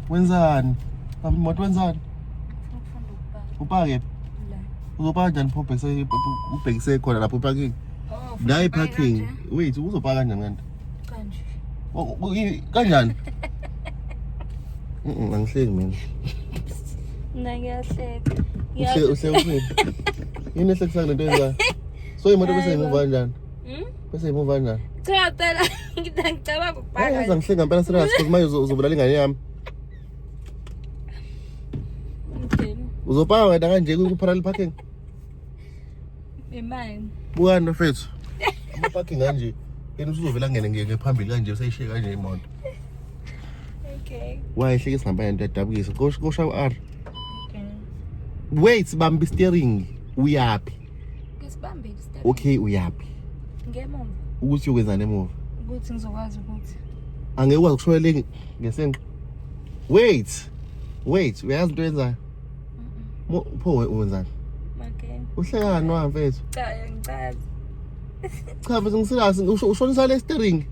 Wenzani? Imoto wenzani? Ngifunda ukupaka. Upake? La. Uzopaka kanjani pho ubhekise khona lapho parking? Oh, La ufuna parking. ukupaka Wait, uzopaka kanjani kanti? kanje. Kanjani? Angihleki mina. Mina ngiyahleka. Uhle. Yini ehlekisa lento yenzayo? So imoto bese imuva kanjani? Bese imuva kanjani? Cha phela ngicabanga ukupaka. Yazi angihlenga ngempela serious because manje uzobulala ingane yami. Uzopaka wena kanje ku-parallel parking? Imali. Bukani mfethu. Ama-parking kanje. Yena usuzovela ngene phambili kanje usayishiye kanje imoto. Okay. Wayehleke sihamba yento yadabukisa. Kosha u-R. Okay. Wait, bamba steering. Uyaphi? Ngisibambile step. Okay, uyaphi? Ngemuva. Ukuthi uyokwenzana emuva. Ukuthi ngizokwazi ukuthi. Angeke ukwazi ukushwele ngesenqe. Wait, uyazi into yenzayo? Pho wenzani? Okay. Uhlekani wa mfethu? Cha ngicazi. Cha mfethu ngisilasi ushonisa le steering.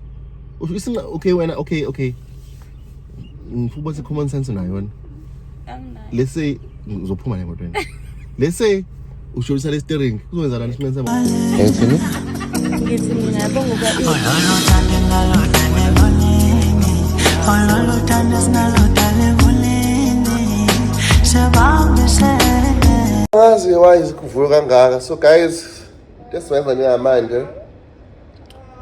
Okay wena okay. Ngifuna common sense nayo yona. Anginayo. Let's say uzophuma le moto wena. Let's say ushonisa le steering. Kuzowenza lani isimene sabo? Ngithini? Ngithi mina bongoba Ngazi why kuvuka kangaka. So guys, lesiwenza njengamanje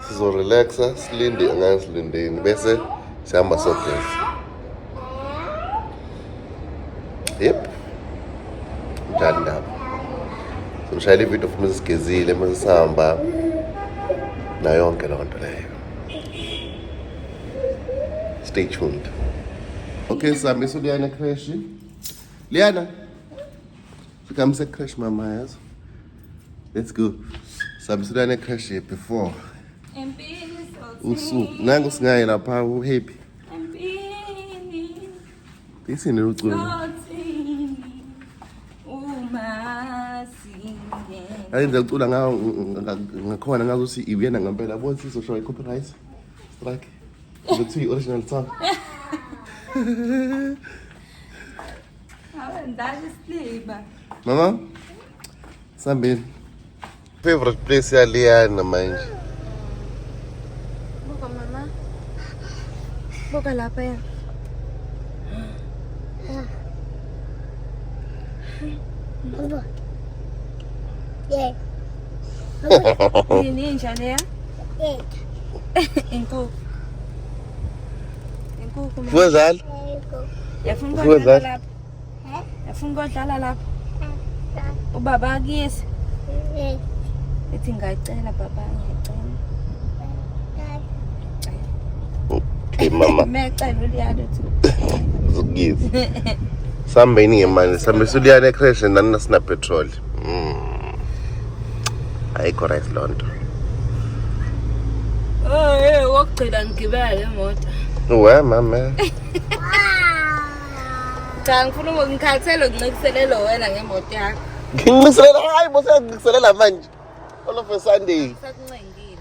sizo relaxa, silinde ngasilindeni bese sihamba sogeza. Yep. Njani ndaba. Simshayela ividiyo futhi sigezile mase sihamba na yonke loo nto leyo. Stay tuned. Okay, sihambisa uLiana crash. Liana. Sikamse crash mama yazo. Let's go. Sihambisa uLiana crash before. empini Usuku. Nangu singaye lapha uhappy. empini Isini uculo. uma singe Ayenza ucula ngakhona ngazuthi iwena ngempela bothi izoshow i-copyright strike. Ukuthi original song. awendala isiliba Mama? Sambeni. Favorite place ya Liana manje. buka mama buka lapha ya Baba. Yeah. ini njani ya Yeah. inkukhu mama Wenzani? yafuna Ufuna ukudlala dlala? lapha yafuna ukudlala lapha ubaba akuyesi Yeah. ethi ngayicela baba ngiyacela Okay mama. mecela uLiana uthi Uzokugive. Sambeni ngemali. Sambisa uLiana ecrash nani nasina petrol. Ayikho right loo nto. wokugcina ngigibela le moto Uwe mama. cha ngifuna ngikhathele ukuncekiselela wena ngemoto yakho Ngingiselela hayi bose ngiselela manje. All of a Sunday. sakuncengile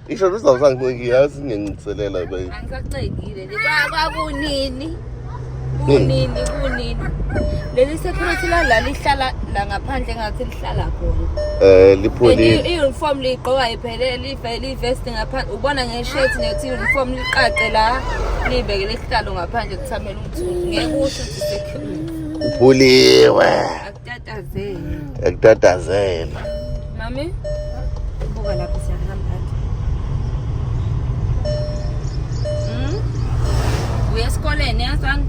Isho uzawuzangincengile asingengiselela babe. angisakuncengile kwakunini kunini leli security la lihlala la ngaphandle ngathi lihlala khona Lipholi. i-uniform ligqoka iphelele i-vest ngaphandle ubona ngeshirt nethi uniform liqaqe la libeke lesihlalo ngaphandle kuthamela umthunzi ngeke usho ukuthi security Uphuliwe. akutatazeli Akutatazela. mami buka lapho siyahamba uya esikoleni yazangi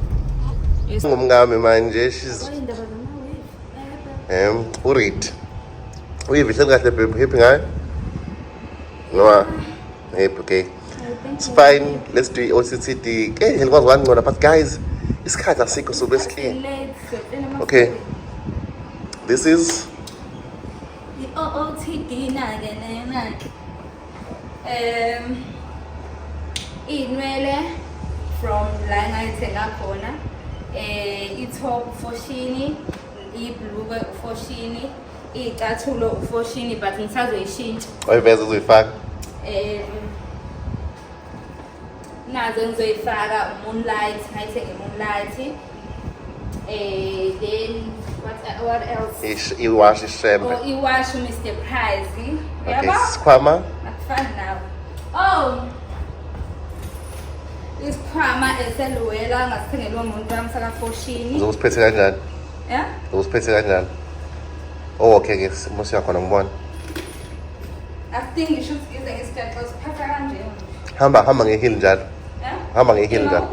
Ngumngame manje she's uReed. Uyivihle kahle babe happy ngayo? No. Happy okay. It's fine. Let's do OCTD. Okay, ngikwazi ukungcola but guys, isikhathi asikho so basically. Okay. This is OOTD na inwele from la ngayithenga khona i-top ufoshini ibhuluke ufoshini icathulo ufoshini but ngisazoyishintsha oyiveza uzoyifaka. nazo ngizoyifaka moonlight, ngayithenge moonlight. Then what else? Iwash ishembe. Oh, iwash Mr. Price. Okay, sikhwama. Akufani nawe. Oh. Isikhwama eseluwela ngasithengelwa umuntu wami saka-Foshini. Uzosiphethe kanjani? Yeah? Uzosiphethe kanjani? Oh, okay, ke musi yakho ngibona. I think you should use ngesikhathi usiphatha kanje. Hamba ngehili njalo. Yeah? Hamba ngehili njalo.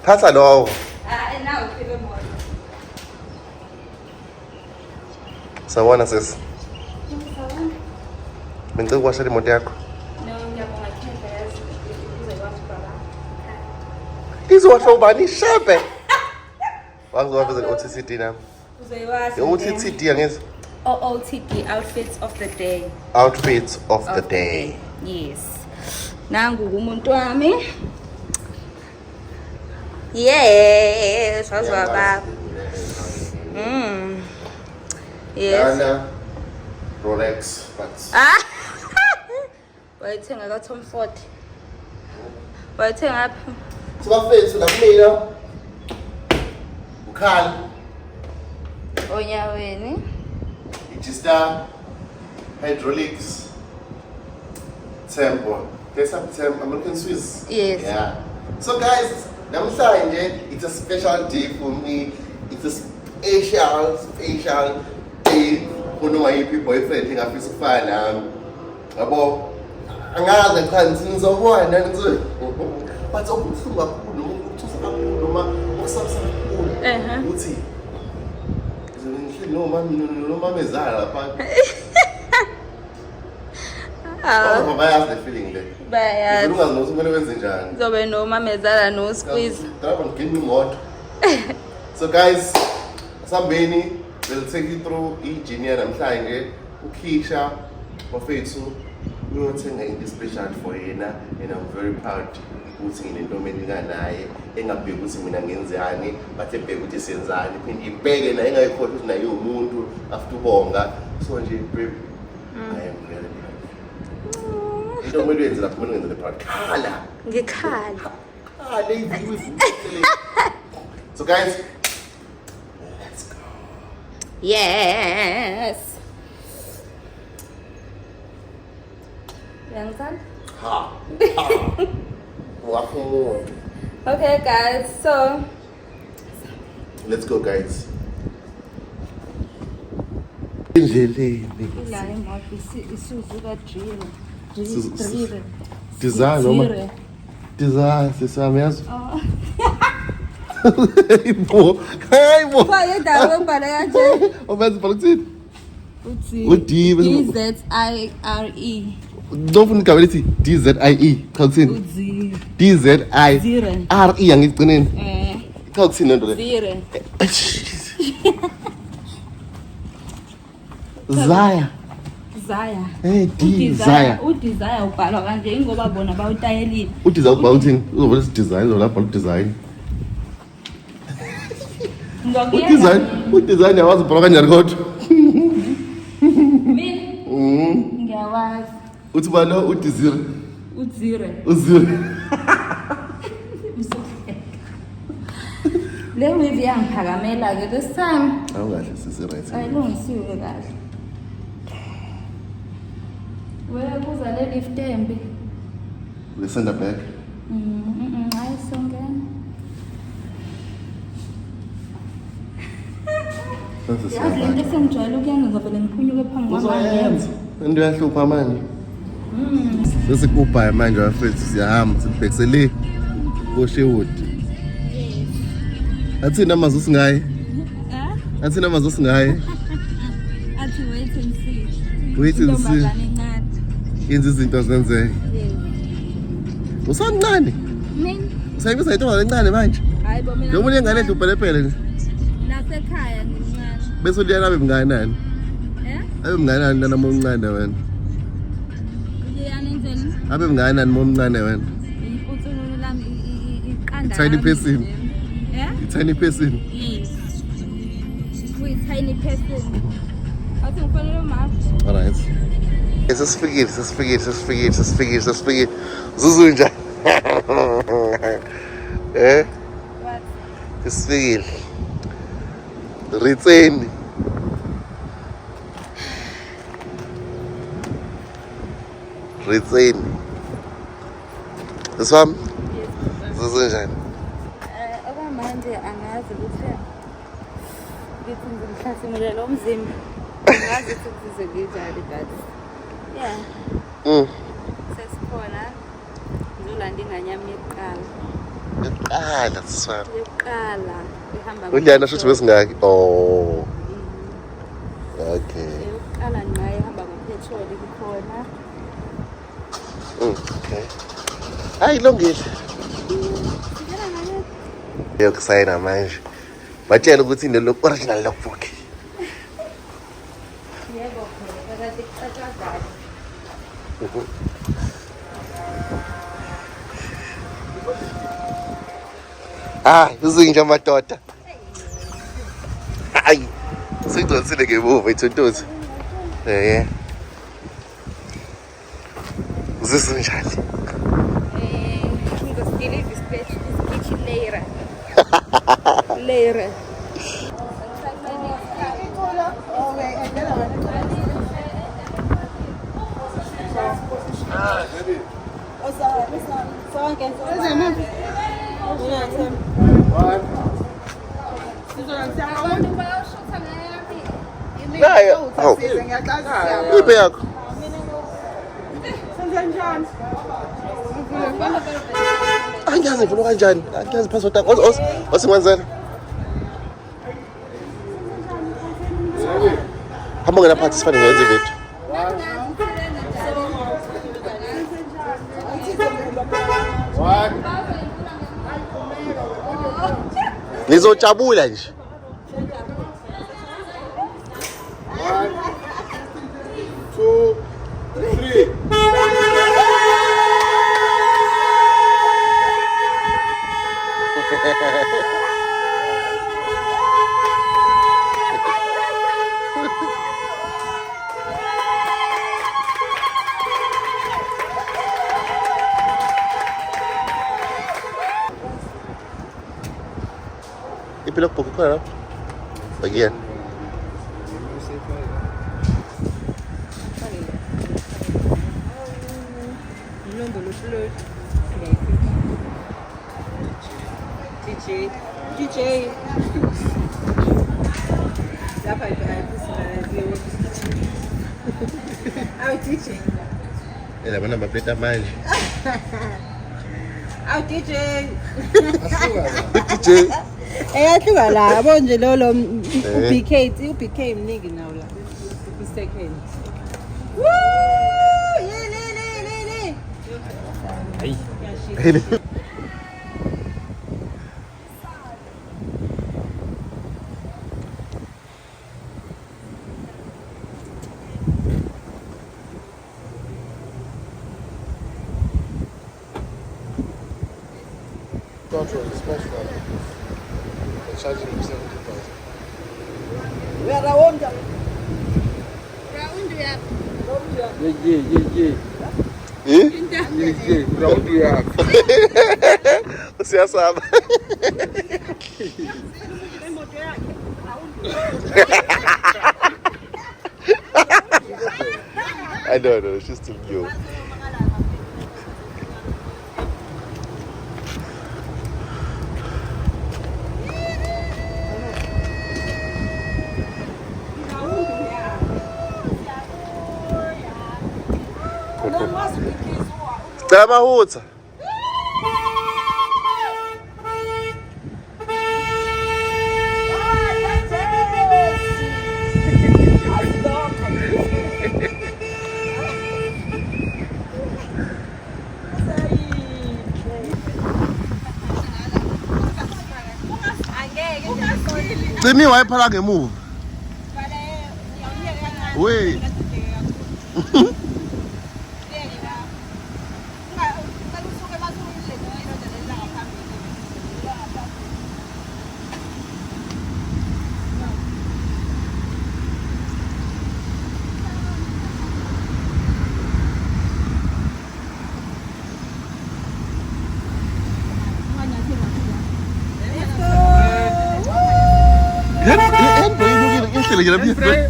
Phatha lowo. Now uphile moto. Sawona sis. Bengicela ukuwashela imoto yakho. No, ngiyabonga Kenders. Uzoyiwash baba. Izowasha ubani ishembe? Wangizowaveza OTCD nami. Uzoyiwash. OTCD angizi. OOTD, outfits of the day. Outfits of the day. Yes. Nangu umuntu wami. Yes, wazwa baba. Yes. Dana Rolex Bucks. Wayithenga ka Tom Ford. Wayithenga apha. Sibafethu nakumina. Ukhali. Onyaweni. G-Star, Hydraulics, Tempo. There's some American Swiss. Yes. Yeah. So guys, namhlanje it's a special day for me. It's a special day for my boyfriend engafisa ukufana nami. Yabo, angazi cha ngizobona ngizo. But okubuhlungu kakhulu ukuthusa kakhulu noma ukusabisa kakhulu. Uthi noma mezala lapha. Bayazi the feeling le. Bayazi. Ungazi nokuthi kumele wenze njani. Zobe noma mezala no squeeze. Drive and give me imoto. So guys, Sambeni will take you through engineer namhlanje uKisha bafethu uyothenga into special for yena and I'm very proud ukuthi nginentombi enganaye engabheki ukuthi mina ngenzani bathe bheka ukuthi senzani phinde ibheke naye engayikhohlwa ukuthi naye umuntu after ubonga so nje babe I am really proud. Into kumele uyenze lapho kumele uyenze le part khala Ngikhala. So guys, let's go. Yes. Yansan? Ha. Wow. Okay guys, so Let's go guys. Endleleni. ila imoto isuzu ka drive. Design noma design sesami yazo. Hayibo. Kwaye dawo ubhala kanje. Obenza bhala kuthini? Uthi Uthi DZIRE. Ndofuna igama lithi DZIE. Khawuthini? Uzire. DZIRE angigcineni. Khawuthini lento le? Zire. Zaya. Zaya. Hey, Desire. Udesire ubhalwa kanje ingoba bona bawutayelile. Udesire ubhala uthini? Uzobona isi design lo lapha design. Udesign yawazi ubhala kanjani kodwa? Mina ngiyawazi. Uthi bana udesire. Uzire. Le wave yangiphakamela ke this time. Awukahle sisi right. Ayilungisiwe kahle. Wena kuza le lift embi. We send her back. Hayi songena. That's the Yazi lento esengijwayele ukuyenza ngizovele ngiphunyuke phambi uzoyenza. Into yahlupha manje. Sesikubhaye manje bafethu siyahamba sibhekisele koSherwood. Athina amazo singaye. Athina amazo singaye. Athi wait and see. Wait and see. Yenza izinto zenzeke. Usamncane. Mina Usayibiza intombi encane manje. hayi bo mina. Lo muntu engane edubhelepele nje. Nasekhaya ngincane. Bese uliyana abe mnganani? Abe mnganani nana momncane wena? Uyana endlini. Abe mnganani momncane wena? Impuculo lami iqanda. Tiny person. Tiny person. Yes. We tiny person. Athi ngifanele mama. All right. Sesifikile. Zuzu njani? What? Sesifikile. Ritseni. Siswami? Yes. Zuzu njani? Okwamanje angazi ukuthi ngithi ngimhlasimulele umzimba. Angazi ukuthi kuzenzenjani but yeah. Sesikhona. Ngizolanda inganyama yokuqala. Yokuqala siswami. Yokuqala ihamba. Uliana shothi wesingaki? Oh. Okay. Yokuqala ngayo ihamba ngopetrol ikhona. Okay. Hayi longile. Yokusayina manje. Batshela ukuthi ine original logbook. Yebo phela phakathi kucacazana. Uzinja madoda. Hayi. Singidonsile ngemuva ithuntuzi. Uzisinjani? Ngizosdeliver ispeech later. Later. Ipe yakho. Angiyazi ngifuna kanjani. Angiyazi password yakho. Osingwenzela. Hamba ngena phansi sifane ngenze video. Ngizojabula nje. 1, 2, 3. Ipilok po ko na. Bagian. DJ. Lapha DJ. Ela bana mapleta manje. DJ. DJ. Eyahluka la yabo nje lo BK mningi nawo la. Second. Woo! Le. Hey. Control, smash that. Charging him 70,000. Where round ya? Yeah. Round you up. Usiyasaba. I know, she's still new. Cela mahutsa. Cini wayiphala ngemuva. We. Yehlile nje lapha.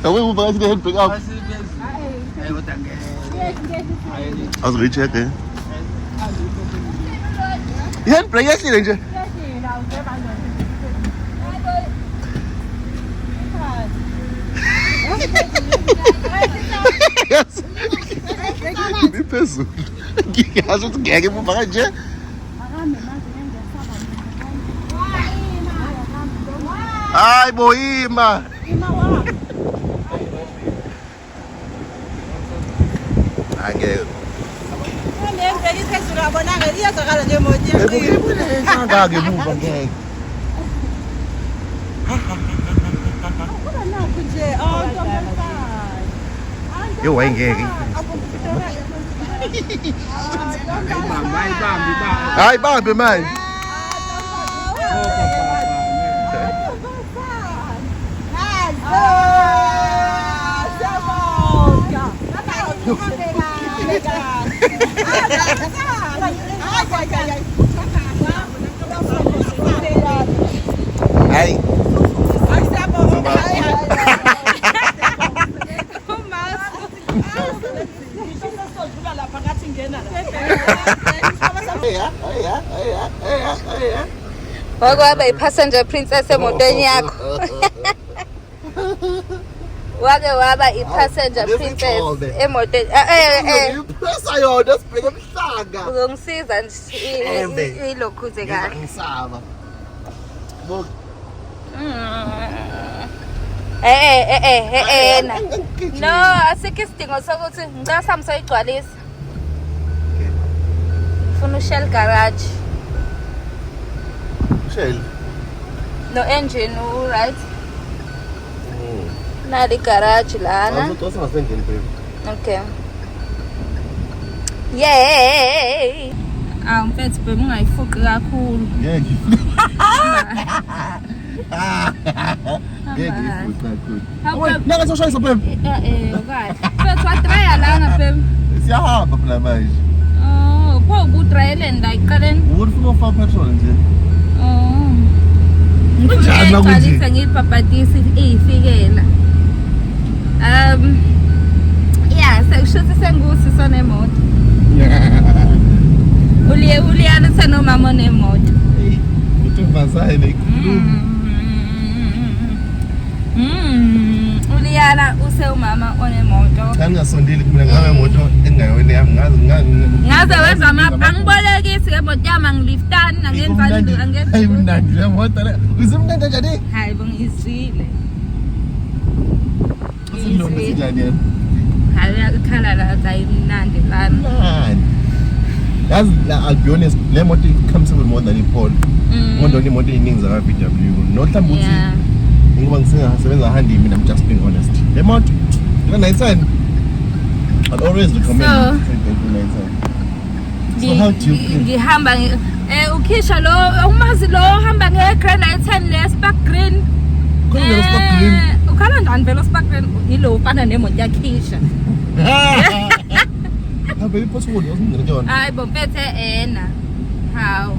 Away uvakashi the handbrake up. Awuzoyicheck eh. Handbrake yehlile nje. Iphezulu. Ngiyazi ukuthi ngeke emuva kanje. Hayi boyima. Angeke. Ngeke emuva ngeke. Yo wayengeke. Hayi bambe manje. Hey. Wakwaba i-passenger princess emotweni yakho. Wake waba i-passenger princess emotweni. Pressa yona sibheke emhlanga. Uzongisiza nje ilokhuze kahle. Ngisaba. No, asikho isidingo sokuthi ngicela sami soyigcwalisa. Ngifuna u-Shell garage. Shell. No engine, right? Nali garage lana. Okay. Yay! Mfethu bebe ungayifuqi kakhulu. Ngeke. Ngeke ifuqi kakhulu. Naka soshayisa bebe. Okay. Mfethu watraya lana bebe. Siyahamba phela manje. Oh, pho ubutrayeleni la iqaleni. Ufuna ufaka petrol nje. Oh. Kunjani la kuthi? Ngicela ngiyibhabhatisi iyifikela. Yeah, sekushuthi sengusiso nemoto. Uliyana senomama onemoto. Uthumbazayo nekhuluma. Uliyana usewumama onemoto. Ngingasondeli mina ngabe imoto engayona yami ngaze wenza angibolekisi ngemoto yami angiliftani nangenvali angenza. Hayi mnandi le moto le. Uzimnandi njani? Hayi bongizwile. Usilombe sinjani? Hayi ikhala la zayimnandi lana. Yazi la I'll be honest, le moto comes with more than a pole. Ngoba le moto eningi zaka VW. No mhlawumbe uthi ngoba ngisebenza handi mina, I'm just being honest. Le moto ina Nissan. I'll always recommend Nissan. So how do you feel? Ngihamba ukhisha lo umazi lo hamba ngeGranite 10 le Spark Green. Khona lo Spark Green. Ukhala njani velo Spark Green yilo ufana nemoto yakhisha. Habe iphosphate wasingena kuyona. Hayi bompethe ena. Hawu.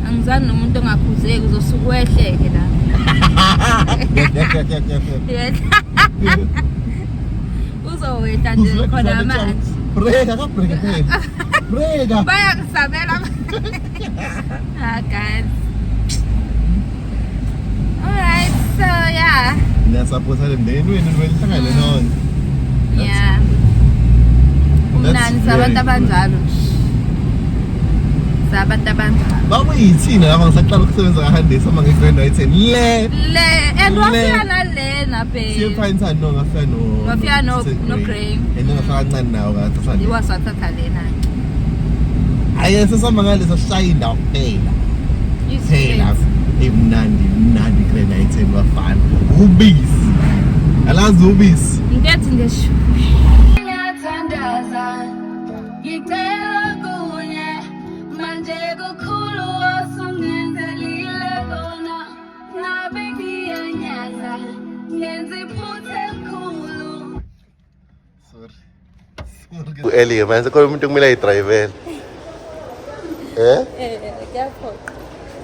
Angizani nomuntu ongakhuzeki uzosuka wehleke la. Uzowetha nje khona manje. Breka ka breka phela. Breka. Bayangisabela. Guys. Alright, so yeah. Niyasapotha le mndeni wenu niwelihlangane nonke. Yeah. Umnani sabantu abanjalo. Sabantu abanjalo. Bakuyithina laba ngisaqala ukusebenza kaHandisa uma ngeGranite 10. Le wafika nalena babe. Siyefine no ngafika no. Wafika no Graham. Ngafika kancane nawo kaThani. Iwasathatha lena. Hayi sesihamba ngalesa shayinda kuphela. Phela emnandi Granite 10 wafana. Ubisi. Alazi ubisi. Ngethi ngesho. Eli manje khona umuntu kumele ayidrivele. Kuyaphoqa.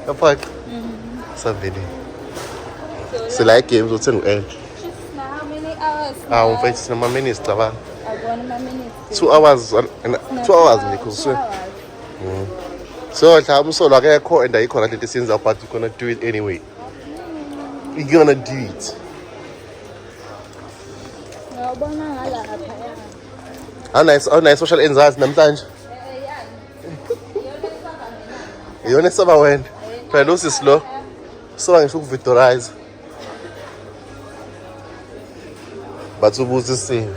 Kapag sambini. Sila games uthenga u-L. How many hours? Mfethu sinama minutes cabanga. Akubona ama-minutes. 2 hours 2 hours ngikho. 2 hours. So mhlawumbe umsolo akekho and ayikhona lento esiyenza but you're gonna do it anyway. You're gonna do it. Ngiyabona ngalapha. How nice social enzazi namhlanje. Iyona esaba wena. Phela usisi lo. So ngisho ukuvictorize. But ubuzisiwe.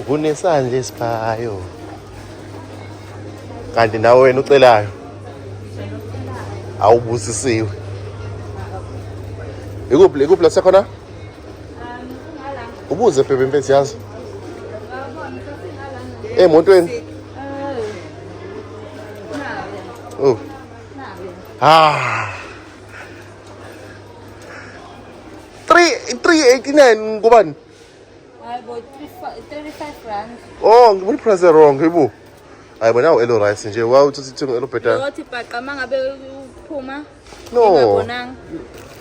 Kunesandla esiphayo. Kanti nawe wena ucelayo. Awubusisiwe. Ikuphi la sekhona? Ubuze bebe mfethu yazi. Emontweni. Oh. 389 kubani? Hayibo 35 rand. Oh, ngibona price wrong yibo. Hayibo nawo elo rice nje wawuthi sithenga elo better. Yothi bhaqa mangabe uphuma. No. Ngabonanga.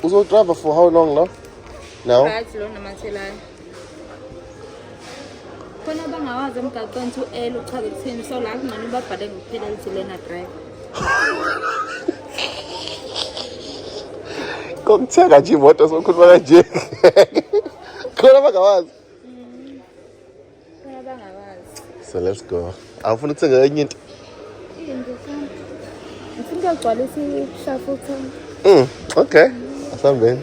Uzo drive for how long now? Now? Right lo namathelayo. Khona bangawazi emgaqweni u-L uchaza ukuthini so la kumani babhale ngokuphela lithi lena drive. Kokuthenga nje imoto sokhuluma kanje. Khona bangawazi. Khona bangawazi. So let's go. Awufuna ukuthenga enye into? Into sana. Ngifuna ukugcwalisa ishafu uthenga. Okay. Asambeni.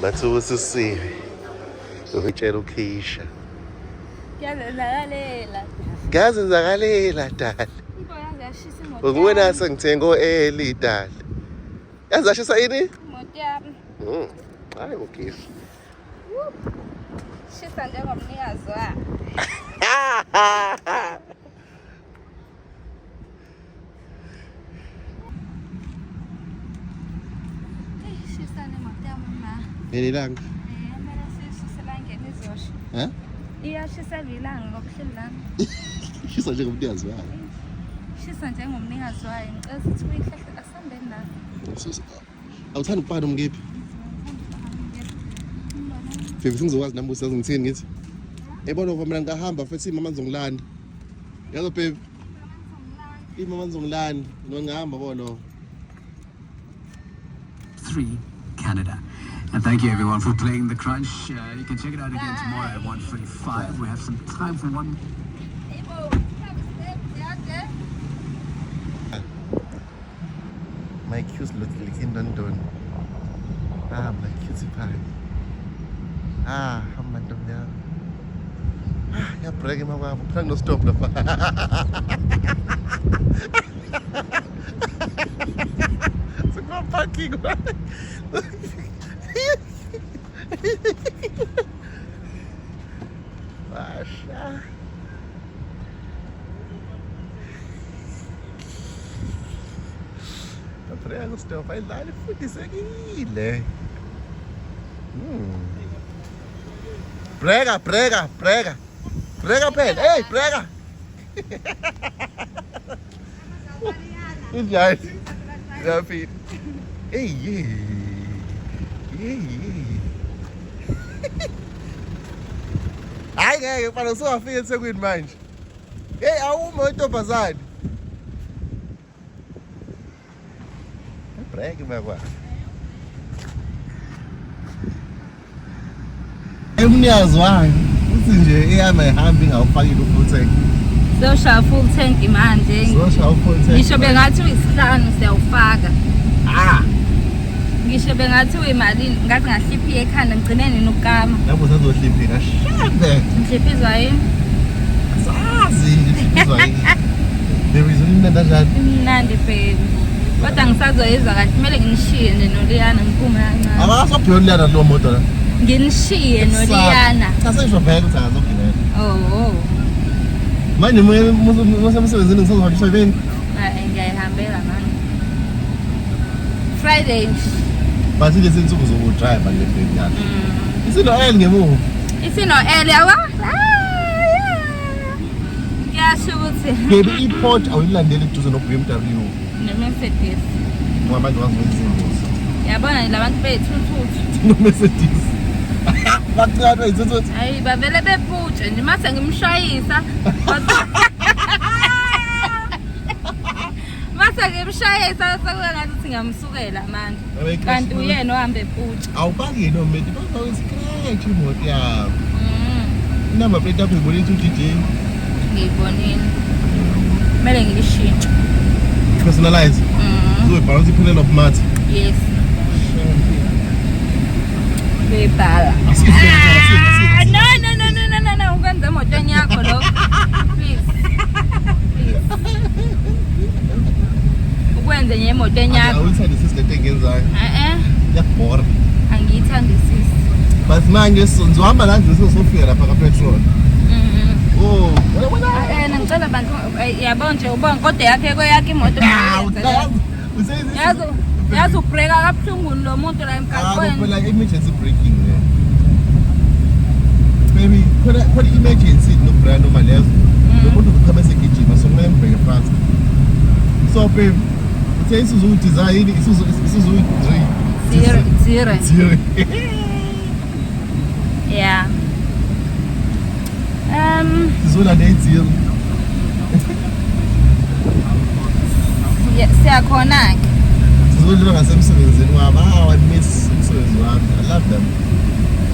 Bathu usisiwe. Ukutshela ukhisha. Kuyazenzakalela dala. Nguwe nase ngithenga o-L dala. Yazashisa ini? Imoto yami. Hayi ukhisha. Shisa njengomnikazi wayo. Nelilanga. Mara sishisela ngene izosha. Iyashisa lilanga ngokuhleli lana. Shisa njengomnikazi wayo. Shisa njengomnikazi wayo. Ngicela ukuthi uyihlahla asambeni la. Awuthanda ukubana umkephi? Baby singizokwazi nami ukuthi ngithini ngithi. Ebona ngoba mina ngahamba futhi imama ngizongilanda. Yazo baby. Imama ngizongilanda ngihamba bona. 3 Canada. And thank you everyone for playing The Crunch. You can check it out again tomorrow at 1:45. We have some time for one. My cues look like in London. My cutie pie. I'm mandom ya. Ya pergi mau apa? Perang no stop dah. Semua parking. Masya. Perang stop. I like food is gila. Prega, prega, prega. Prega, pen. Hey, prega. Yes. Rapid. Hey, yeah. Hayi ngeke mfana sowafika eThekwini manje. Hey awuma intombazane. Break makwa. Emnyazi wami uthi nje iyama ihamba ingawufakile ufull tank. Zosha full tank manje. Zosha full tank. Ngisho bengathi uyisihlanu siyawufaka. Ngisho bengathi uyimali ngathi ngahliphi ekhanda ngigcinene nokama. Lapho sazohliphika shebe. Ngihliphizwa yini? Sazi ngihliphizwa yini. There is umnandi kanjani? Mnandi baby. Kodwa ngisazoyizwa kahle kumele nginishiye nje noLiyana ngiphume kancane. Akasaphila uLiyana lo moto la. Nginishiye noLiyana. Sasisho vele ukuthi akazogibela. Oh. Manje musemsebenzini ngisazohambisa yini? Ngiyayihambela manje. Friday. Bathi lezi insuku zokudrive le baby yakhe. Isino L ngemuva. Isino L yawa? Kuyasho ukuthi Baby, i-Porsche awuyilandeli eduze no-BMW. ne-Mercedes. Ngoba abantu bazoyizingozi. Yabona labantu bethuthuthi. No-Mercedes. Bakucala bayithuthuthi. Hayi bavele bephuthe nje mase ngimshayisa. Mase ngimshayisa sekungathi ngamsukela manje. Kanti uyena ohambe ephuthe. Awupaki noma mate, bazawusikretch imoto yabo. Inamba plate yakho ibonisa u-DJ. Ngiyibonile. Kumele ngilishintshe. Personalize. Uzoyibhala ukuthi iphelele of math. Yes. Bebhala. No. Ukwenza emotweni yakho lo. Please. Ukwenze nje emotweni yakho. Awuyithandisisi lento engiyenzayo. Iyakubhora. Angiyithandisisi. But manje sizohamba la nje sizofika lapha ka-petrol. Oh, Wena ngicela bantu yabona nje ubona kodwa yakhe imoto yazi ubreaka kabuhlungu lo muntu la emgaqweni. Phela emergency braking le. Baby, khona emergency no brand noma lezo. Lo muntu ukhamba segijima so kumele ngibheke fast. So babe, uthe Isuzu design Isuzu 3. Yeah. Zola de 0. Siyakhona ke. Zolila ngasemsebenzini wami. I miss umsebenzi wami. I love them.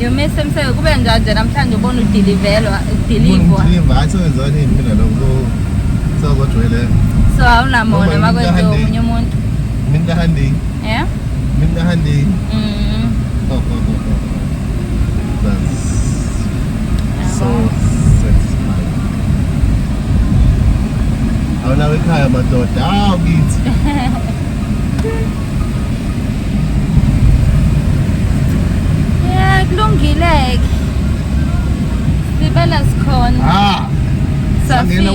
You miss himself kube njani namhlanje ubona udeliverwa. Athi wenzani yini mina lokho sazojwayele. So awunamona makwenzeka omunye umuntu. Mina handi. Yeah? Mina handi. That's so satisfying. Awunawe ekhaya madoda. Ngithi. Yeah, kulungile. Sibela sikhona. Safika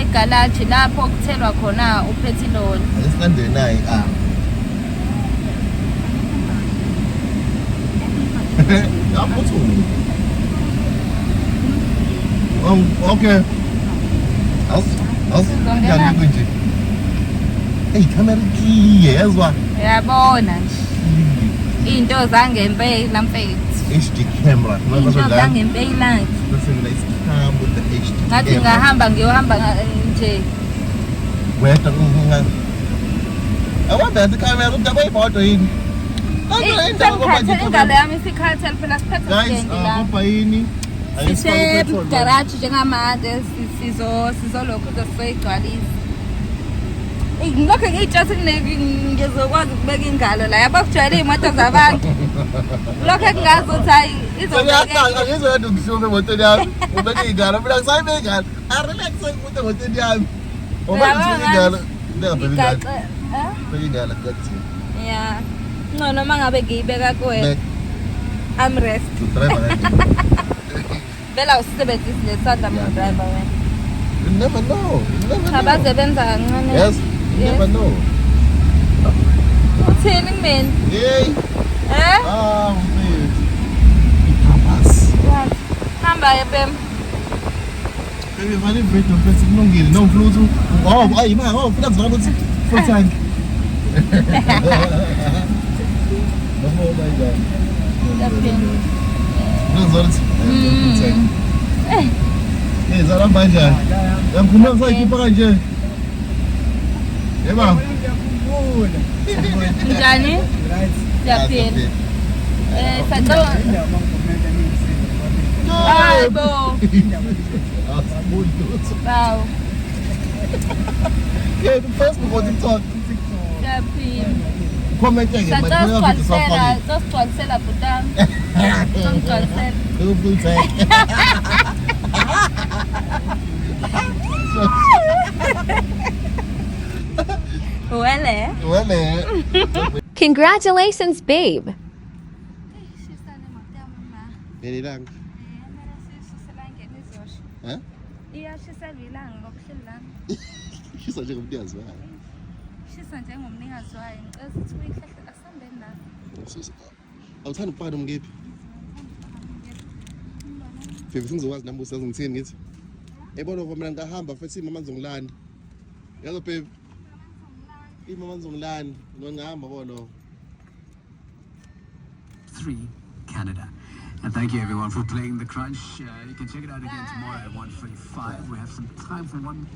egalaji lapho kuthelwa khona uphethiloli. Asilandeni nayi Okay. Awusingani kunje. Hey, camera clear yazwa. Yabona nje. Into zangempela mfethu. HD camera. Into zangempela. Listen, let's come with the HD camera. Ngathi ngiyohamba nje. Wetha awambe ikamera udaba imoto yini? Ingalo yami isikhathele phela siphethe Guys, kupha yini? Garage njengamanje sizolokhu sizoyigcwalisa. Ngilokho ngiyitshela ngizokwazi ukubeka ingalo la yabakujwayele imoto zabantu. Lokho engazothi hayi izobeka. Ngizokwenza ukishuma emotweni yami. Ubeka ingalo mina ngisayibeka ingalo. Relax ukuthi emotweni yami. Ubeka ingalo. Beka ingalo kathi. Yeah. No, noma ngabe ngiyibeka kuwena. I'm rest. Vela usebenzisa lesandla mdriver wena. You never know. Abaze benza kancane. Yes, you never know. Uthini kumina? Hey. Mfethu. Ipapas. Hamba yebem. Baby, vale mfethu mfethu kulungile. No mfuthu. Hayi ma, ufuna kuzona ukuthi full tank. Oh my God. Ngizolthi. Zara manje. Ngikhuluma ngisayikhipha kanje. Yeba. Njani? Siyaphila. Sacela. Hayibo. Wow. Yeah, the first before TikTok. Siyaphila. Comment again, but Sacela sigcwalisela butang. Sigcwalisela. Do full tank. Well. Congratulations, babe. Ini lang. Hah? Iyashisa ilanga ngokuhleli lana. Shisa njengomnikazi wayo. Shisa njengomnikazi wayo. Ngicela ukuthi uyihlehla asambeni la. Awuthanda ukufana nomkephi? Baby sengizokwazi nami ukuthi ngithini ngithi. Yabona ngoba mina ngahamba futhi imama ngizongilanda. Yazo baby. Imama ngizongilanda, noma ngihamba bona. 3, Canada. And thank you everyone for playing The Crunch. You can check it out again tomorrow at 1:45. We have some time for one